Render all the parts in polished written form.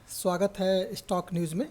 स्वागत है stock news में।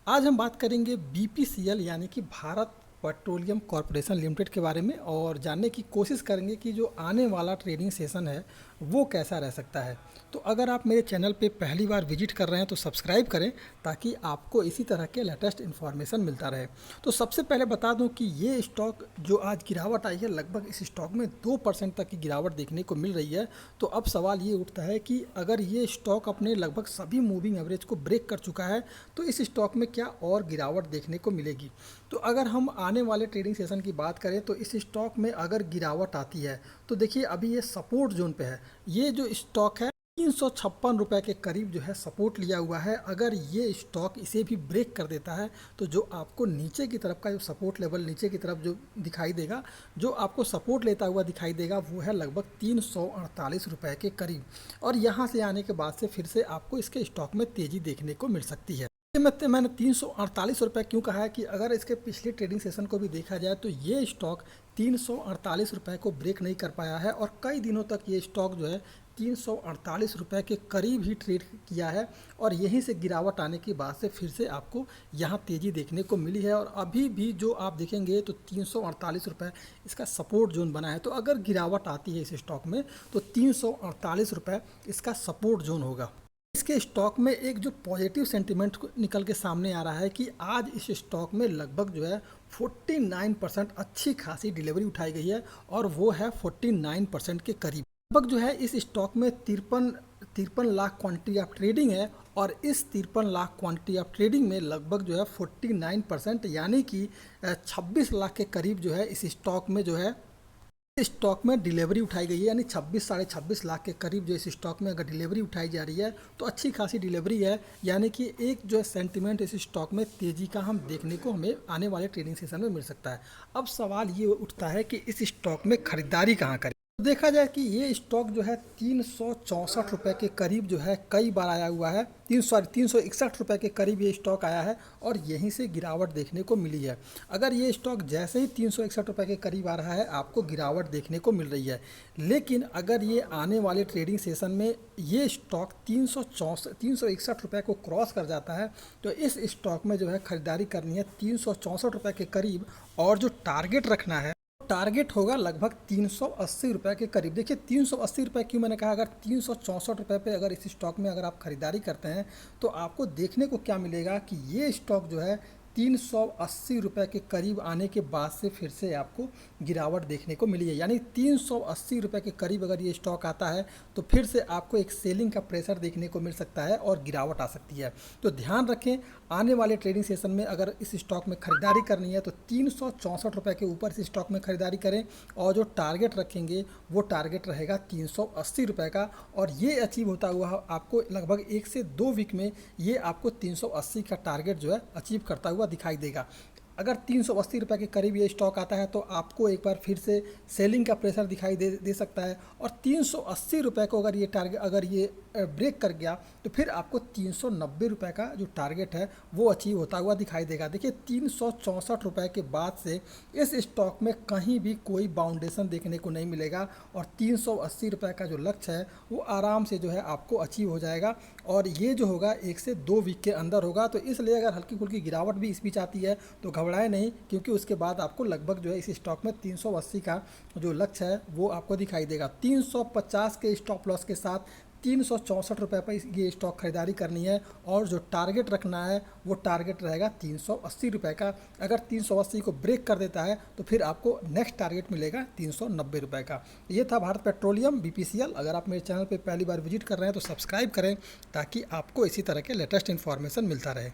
आज हम बात करेंगे बीपीसीएल यानी कि भारत पेट्रोलियम कॉरपोरेशन लिमिटेड के बारे में और जानने की कोशिश करेंगे कि जो आने वाला ट्रेडिंग सेशन है वो कैसा रह सकता है। तो अगर आप मेरे चैनल पे पहली बार विजिट कर रहे हैं तो सब्सक्राइब करें ताकि आपको इसी तरह के लेटेस्ट इन्फॉर्मेशन मिलता रहे। तो सबसे पहले बता दूं कि ये स्टॉक जो आज गिरावट आई है, लगभग इस स्टॉक में 2% तक की गिरावट देखने को मिल रही है। तो अब सवाल ये उठता है कि अगर ये स्टॉक अपने लगभग सभी मूविंग एवरेज को ब्रेक कर चुका है तो इस स्टॉक में क्या और गिरावट देखने को मिलेगी। तो अगर हम आने वाले ट्रेडिंग सेशन की बात करें तो इस स्टॉक में अगर गिरावट आती है तो देखिए अभी ये सपोर्ट जोन पे है। ये जो स्टॉक है 356 रुपये के करीब जो है सपोर्ट लिया हुआ है। अगर ये स्टॉक इसे भी ब्रेक कर देता है तो जो आपको नीचे की तरफ का जो सपोर्ट लेवल नीचे की तरफ जो दिखाई देगा, जो आपको सपोर्ट लेता हुआ दिखाई देगा, वो है लगभग 348 रुपये के करीब। और यहाँ से आने के बाद से फिर से आपको इसके स्टॉक में तेज़ी देखने को मिल सकती है। मैंने 348 रुपये क्यों कहा है कि अगर इसके पिछले ट्रेडिंग सेशन को भी देखा जाए तो ये स्टॉक 348 रुपये को ब्रेक नहीं कर पाया है और कई दिनों तक ये स्टॉक जो है 348 रुपये के करीब ही ट्रेड किया है और यहीं से गिरावट आने के बाद से फिर से आपको यहाँ तेज़ी देखने को मिली है। और अभी भी जो आप देखेंगे तो 348 रुपये इसका सपोर्ट जोन बना है। तो अगर गिरावट आती है इस स्टॉक में तो 348 रुपये इसका सपोर्ट जोन होगा। इसके स्टॉक में एक जो पॉजिटिव सेंटिमेंट निकल के सामने आ रहा है कि आज इस स्टॉक में लगभग जो है 49% अच्छी खासी डिलीवरी उठाई गई है और वो है 49% के करीब। लगभग जो है इस स्टॉक में तिरपन लाख क्वांटिटी ऑफ ट्रेडिंग है और इस 53 लाख क्वांटिटी ऑफ ट्रेडिंग में लगभग जो है 49% यानी कि 26 लाख के करीब जो है इस स्टॉक में जो है इस स्टॉक में डिलीवरी उठाई गई है। यानी 26 लाख के करीब जो इस स्टॉक में अगर डिलीवरी उठाई जा रही है तो अच्छी खासी डिलीवरी है। यानी कि एक जो है सेंटिमेंट इस स्टॉक में तेज़ी का हम देखने को हमें आने वाले ट्रेडिंग सेशन में मिल सकता है। अब सवाल ये उठता है कि इस स्टॉक में खरीदारी कहाँ करें। तो देखा जाए कि ये स्टॉक जो है 364 रुपये के करीब जो है कई बार आया हुआ है। 361 रुपये के करीब ये स्टॉक आया है और यहीं से गिरावट देखने को मिली है। अगर ये स्टॉक जैसे ही 361 रुपये के करीब आ रहा है आपको गिरावट देखने को मिल रही है। लेकिन अगर ये आने वाले ट्रेडिंग सेशन में ये स्टॉक 361 रुपये को क्रॉस कर जाता है तो इस स्टॉक में जो है ख़रीदारी करनी है 364 रुपये के करीब। और जो टारगेट रखना है, टारगेट होगा लगभग 380 रुपये के करीब। देखिए 380 रुपये क्यों मैंने कहा, अगर 364 रुपये पे अगर इस स्टॉक में अगर आप ख़रीदारी करते हैं तो आपको देखने को क्या मिलेगा कि ये स्टॉक जो है 380 रुपये के करीब आने के बाद से फिर से आपको गिरावट देखने को मिली है। यानी 380 रुपये के करीब अगर ये स्टॉक आता है तो फिर से आपको एक सेलिंग का प्रेशर देखने को मिल सकता है और गिरावट आ सकती है। तो ध्यान रखें, आने वाले ट्रेडिंग सेशन में अगर इस स्टॉक में ख़रीदारी करनी है तो 364 रुपये के ऊपर इस स्टॉक में ख़रीदारी करें और जो टारगेट रखेंगे वो टारगेट रहेगा 380 रुपये का। और ये अचीव होता हुआ आपको लगभग 1 से 2 वीक में ये आपको 380 का टारगेट जो है अचीव करता हुआ दिखाई देगा। अगर 380 रुपये के करीब ये स्टॉक आता है तो आपको एक बार फिर से सेलिंग का प्रेशर दिखाई दे सकता है। और 380 रुपये को अगर ये टारगेट अगर ये ब्रेक कर गया तो फिर आपको 390 रुपये का जो टारगेट है वो अचीव होता हुआ दिखाई देगा। देखिए 364 रुपये के बाद से इस स्टॉक में कहीं भी कोई बाउंडेशन देखने को नहीं मिलेगा और 380 रुपये का जो लक्ष्य है वो आराम से जो है आपको अचीव हो जाएगा। और ये जो होगा 1 से 2 वीक के अंदर होगा। तो इसलिए अगर हल्की फुल्की गिरावट भी इस बीच आती है तो घबराए नहीं, क्योंकि उसके बाद आपको लगभग जो है इस स्टॉक में 380 का जो लक्ष्य है वो आपको दिखाई देगा। 350 के स्टॉप लॉस के साथ 364 रुपये पर ये स्टॉक खरीदारी करनी है और जो टारगेट रखना है वो टारगेट रहेगा 380 रुपये का। अगर 380 को ब्रेक कर देता है तो फिर आपको नेक्स्ट टारगेट मिलेगा 390 रुपये का। ये था भारत पेट्रोलियम बीपीसीएल। अगर आप मेरे चैनल पर पहली बार विजिट कर रहे हैं तो सब्सक्राइब करें ताकि आपको इसी तरह के लेटेस्ट इन्फॉर्मेशन मिलता रहे।